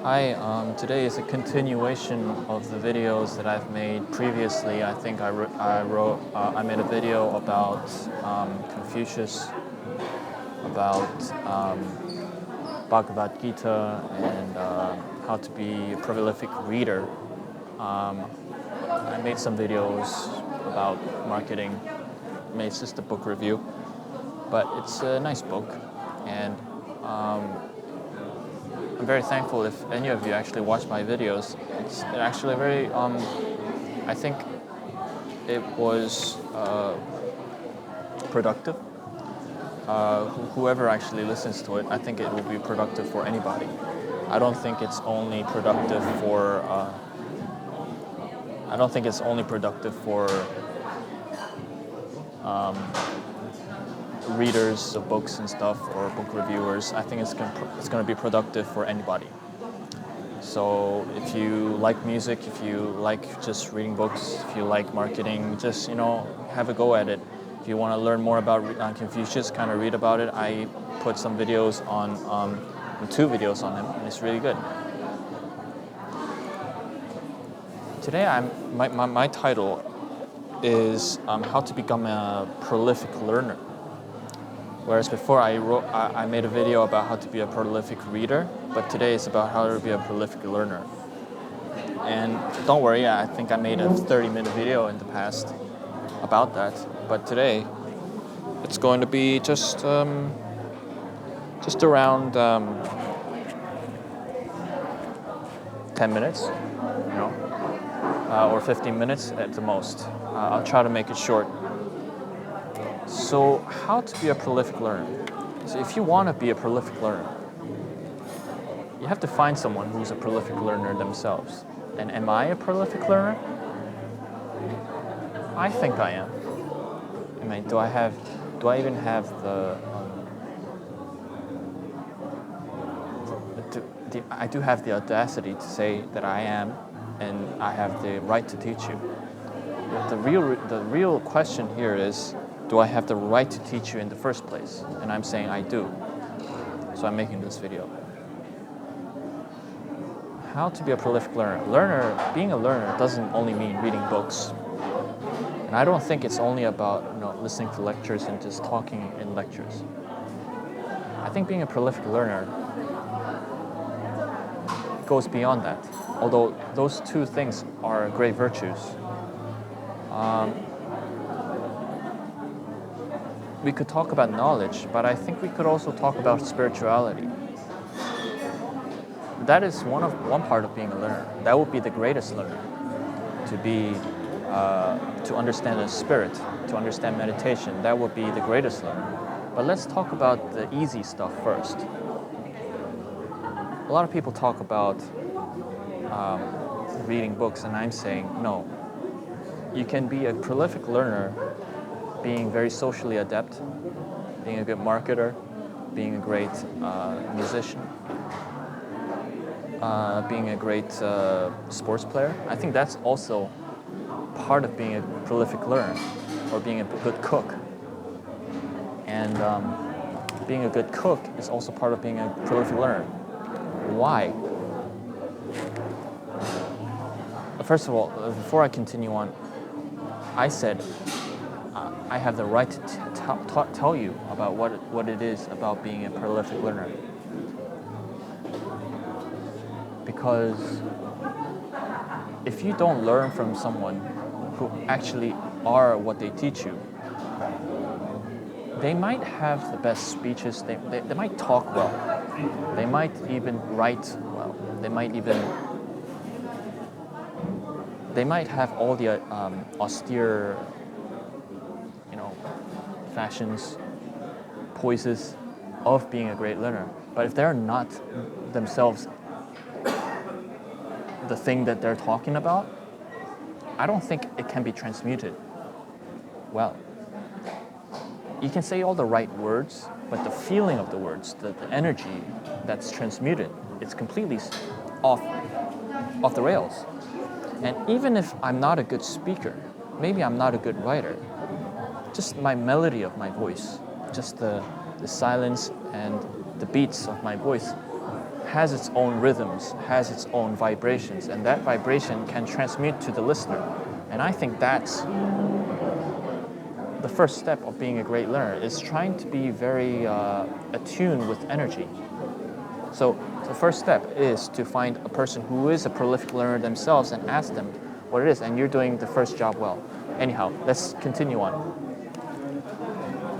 Hi, today is a continuation of the videos that I've made previously. I think I made a video about Confucius, about Bhagavad Gita, and how to be a prolific reader. I made some videos about marketing. It's just a book review, but it's a nice book, and I'm very thankful if any of you actually watch my videos. It's actually very, I think it was productive. Whoever actually listens to it, I think it will be productive for anybody. I don't think it's only productive for, I don't think it's only productive for readers of books and stuff or book reviewers. I think it's going to be productive for anybody. So if you like music, if you like just reading books, if you like marketing, just have a go at it. If you want to learn more about Confucius, kind of read about it. I put some videos on, 2 videos on him, and it's really good. Today, my title is how to become a prolific learner. Whereas before I made a video about how to be a prolific reader, but today it's about how to be a prolific learner. And don't worry, I think I made a 30-minute video in the past about that, but today it's going to be just around 10 minutes, or 15 minutes at the most. I'll try to make it short. So how to be a prolific learner? So if you want to be a prolific learner, you have to find someone who's a prolific learner themselves. And am I a prolific learner? I think I am. I mean, do I even have I do have the audacity to say that I am, and I have the right to teach you. But the real question here is, do I have the right to teach you in the first place? And I'm saying I do. So I'm making this video. How to be a prolific learner. Being a learner doesn't only mean reading books. And I don't think it's only about listening to lectures and just talking in lectures. I think being a prolific learner goes beyond that. Although those 2 things are great virtues. We could talk about knowledge, but I think we could also talk about spirituality. That is one part of being a learner. That would be the greatest learner, to understand the spirit, to understand meditation. That would be the greatest learner. But let's talk about the easy stuff first. A lot of people talk about reading books, and I'm saying no. You can be a prolific learner being very socially adept, being a good marketer, being a great musician, being a great sports player. I think that's also part of being a prolific learner, or being a good cook. And being a good cook is also part of being a prolific learner. Why? First of all, before I continue on, I said I have the right to tell you about what it is about being a prolific learner. Because if you don't learn from someone who actually are what they teach you, they might have the best speeches, they might talk well, they might even write well, they might have all the austere fashions, poises of being a great learner. But if they're not themselves the thing that they're talking about, I don't think it can be transmuted well. You can say all the right words, but the feeling of the words, the energy that's transmuted, it's completely off the rails. And even if I'm not a good speaker, maybe I'm not a good writer, just my melody of my voice, just the silence and the beats of my voice has its own rhythms, has its own vibrations, and that vibration can transmute to the listener. And I think that's the first step of being a great learner, is trying to be very attuned with energy. So the first step is to find a person who is a prolific learner themselves and ask them what it is, and you're doing the first job well. Anyhow, let's continue on.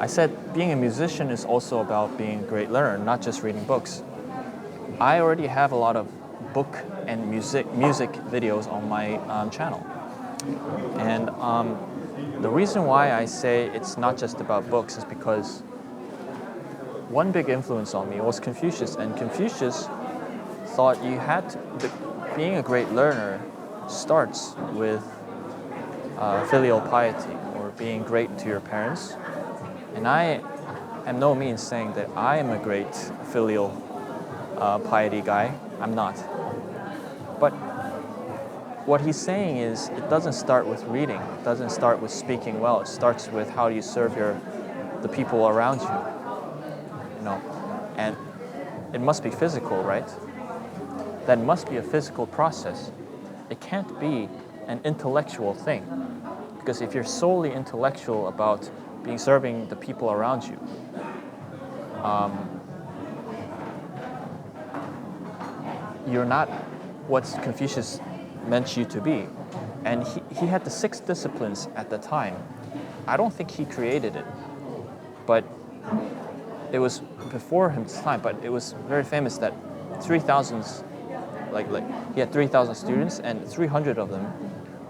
I said being a musician is also about being a great learner, not just reading books. I already have a lot of book and music videos on my channel. And the reason why I say it's not just about books is because one big influence on me was Confucius, and Confucius thought being a great learner starts with filial piety, or being great to your parents. And I am no means saying that I am a great filial piety guy. I'm not. But what he's saying is it doesn't start with reading. It doesn't start with speaking well. It starts with how you serve the people around you. And it must be physical, right? That must be a physical process. It can't be an intellectual thing, because if you're solely intellectual about serving the people around you, you're not what Confucius meant you to be. And he had the 6 disciplines at the time. I don't think he created it, but it was before his time. But it was very famous that 3,000, he had 3,000 students, and 300 of them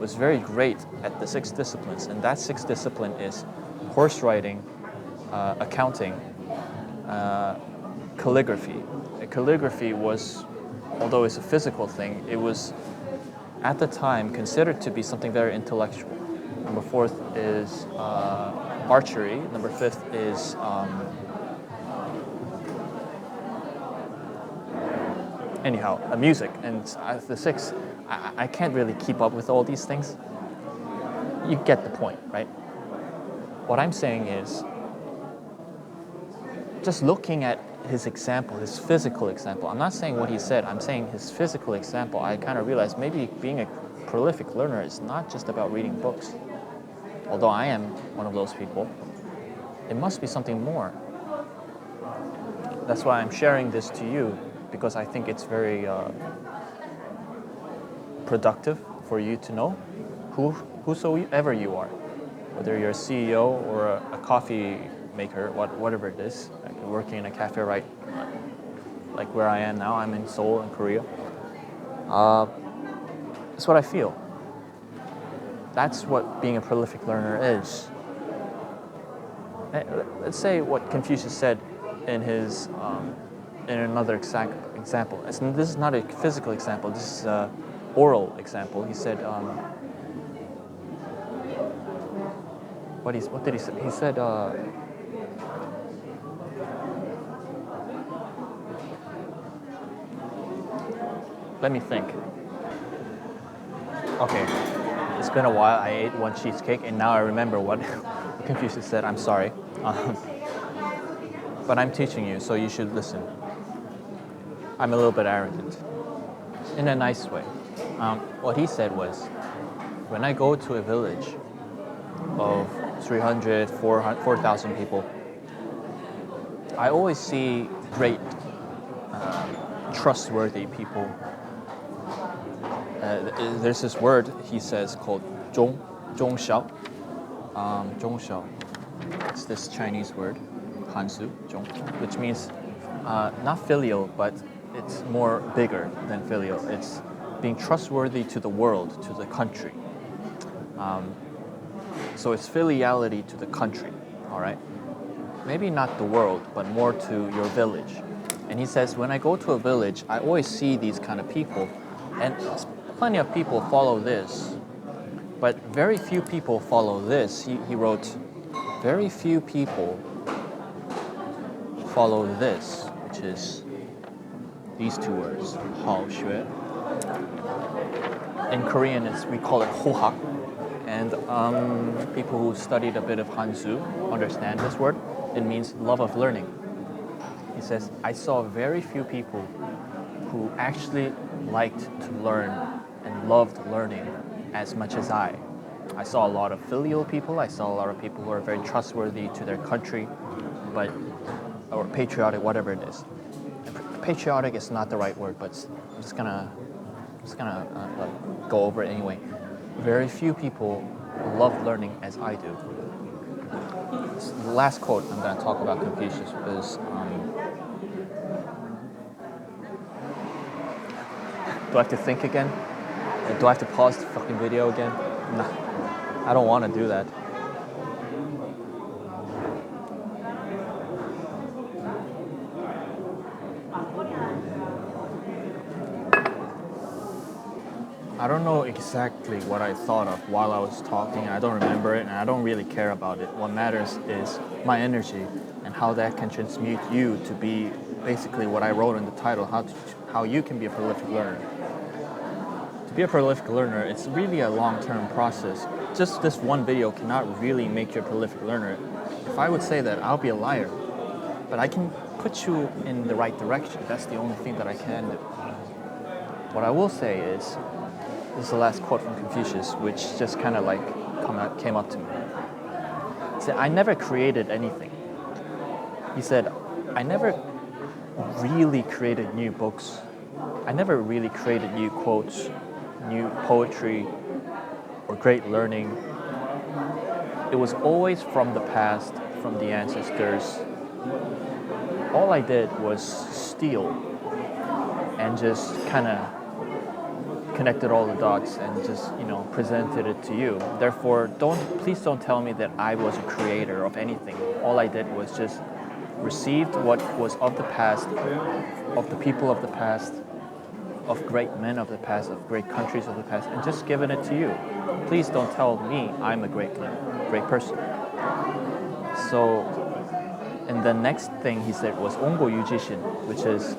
was very great at the 6 disciplines. And that 6th discipline is horse riding, accounting, calligraphy. Calligraphy was, although it's a physical thing, it was at the time considered to be something very intellectual. Number 4th is archery. Number 5th is music. And the 6th, I can't really keep up with all these things. You get the point, right? What I'm saying is, just looking at his example, his physical example, I'm not saying what he said, I'm saying his physical example, I kind of realized maybe being a prolific learner is not just about reading books. Although I am one of those people, it must be something more. That's why I'm sharing this to you, because I think it's very productive for you to know whosoever you are, whether you're a CEO or a coffee maker, whatever it is, like working in a cafe, right? Like where I am now, I'm in Seoul, in Korea. That's what I feel. That's what being a prolific learner is. Let's say what Confucius said in his in another example. This is not a physical example. This is an oral example. He said, what did he say? He said, let me think. Okay, it's been a while. I ate one cheesecake, and now I remember what Confucius said. I'm sorry. But I'm teaching you, so you should listen. I'm a little bit arrogant, in a nice way. What he said was, when I go to a village of 300, 4,000 people, I always see great, trustworthy people. There's this word he says called 忠孝. 忠孝. It's this Chinese word, 汉字, 忠, which means not filial, but it's more bigger than filial. It's being trustworthy to the world, to the country. So it's filiality to the country, all right? Maybe not the world, but more to your village. And he says, when I go to a village, I always see these kind of people, and plenty of people follow this, but very few people follow this. He wrote, very few people follow this, which is these 2 words, 好学. In Korean, we call it hohak. And people who studied a bit of Hanzu understand this word. It means love of learning. He says, I saw very few people who actually liked to learn and loved learning as much as I. I saw a lot of filial people. I saw a lot of people who are very trustworthy to their country, or patriotic, whatever it is. Patriotic is not the right word, but I'm just gonna go over it anyway. Very few people love learning as I do. The last quote I'm gonna talk about Confucius is. Do I have to think again? Do I have to pause the fucking video again? Nah, I don't want to do that. I don't know exactly what I thought of while I was talking. I don't remember it, and I don't really care about it. What matters is my energy and how that can transmute you to be basically what I wrote in the title, how you can be a prolific learner. To be a prolific learner, it's really a long-term process. Just this one video cannot really make you a prolific learner. If I would say that, I'll be a liar. But I can put you in the right direction. That's the only thing that I can do. What I will say is, this is the last quote from Confucius, which just kind of like came up to me. He said, I never created anything. He said, I never really created new books. I never really created new quotes, new poetry, or great learning. It was always from the past, from the ancestors. All I did was steal and just kind of connected all the dots and just, presented it to you. Therefore, please don't tell me that I was a creator of anything. All I did was just received what was of the past, of the people of the past, of great men of the past, of great countries of the past, and just given it to you. Please don't tell me I'm a great person. So, and the next thing he said was ongo yujishin, which is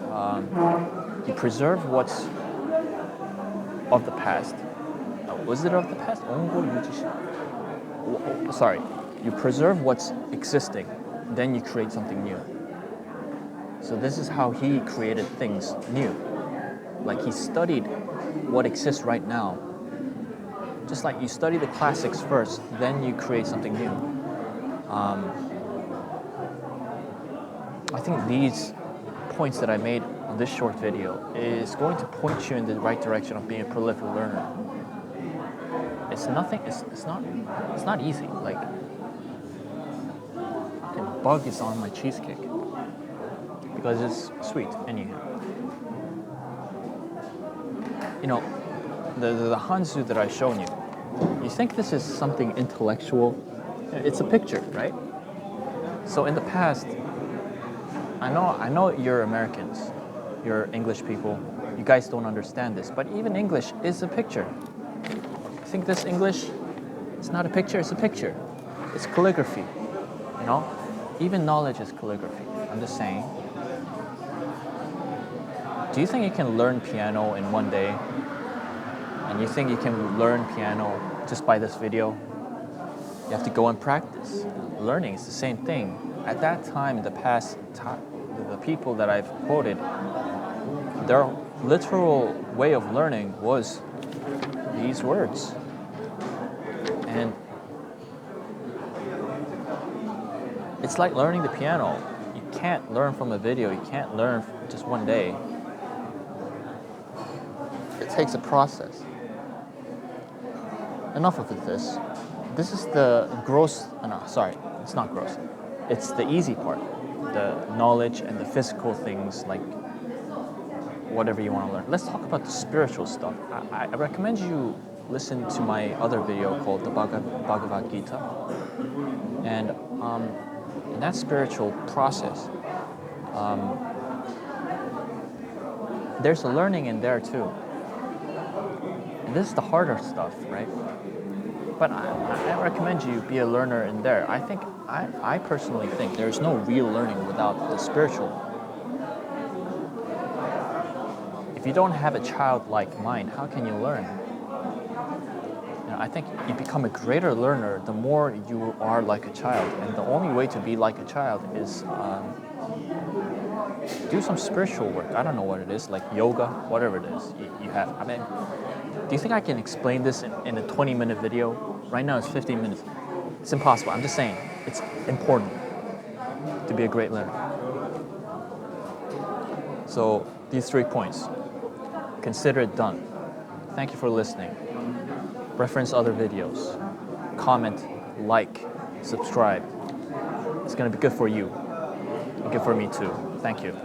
you preserve what's of the past. Was it of the past? Ongo yujishin. Sorry, you preserve what's existing, then you create something new. So this is how he created things new. Like he studied what exists right now. Just like you study the classics first, then you create something new. I think these points that I made on this short video is going to point you in the right direction of being a prolific learner. It's not easy. Like, a bug is on my cheesecake because it's sweet anyhow. The Hanzu that I've shown you, you think this is something intellectual? It's a picture, right? So in the past, I know you're Americans, you're English people, you guys don't understand this, but even English is a picture. You think this English is not a picture? It's a picture. It's calligraphy, Even knowledge is calligraphy. I'm just saying. Do you think you can learn piano in one day? And you think you can learn piano just by this video? You have to go and practice. Learning is the same thing. At that time, in the past, the people that I've quoted, their literal way of learning was these words. And it's like learning the piano. You can't learn from a video. You can't learn just one day. It takes a process. Enough of this. This is the gross, it's not gross. It's the easy part. The knowledge and the physical things, like whatever you want to learn. Let's talk about the spiritual stuff. I recommend you listen to my other video called the Bhagavad Gita. And in that spiritual process, there's a learning in there too. And this is the harder stuff, right? But I recommend you be a learner in there. I personally think there's no real learning without the spiritual. If you don't have a childlike mind, how can you learn? I think you become a greater learner the more you are like a child. And the only way to be like a child is do some spiritual work. I don't know what it is, like yoga, whatever it is you have. I mean, do you think I can explain this in a 20-minute video? Right now it's 15 minutes. It's impossible. I'm just saying, it's important to be a great learner. So these 3 points, consider it done. Thank you for listening. Reference other videos. Comment, like, subscribe. It's gonna be good for you and good for me too. Thank you.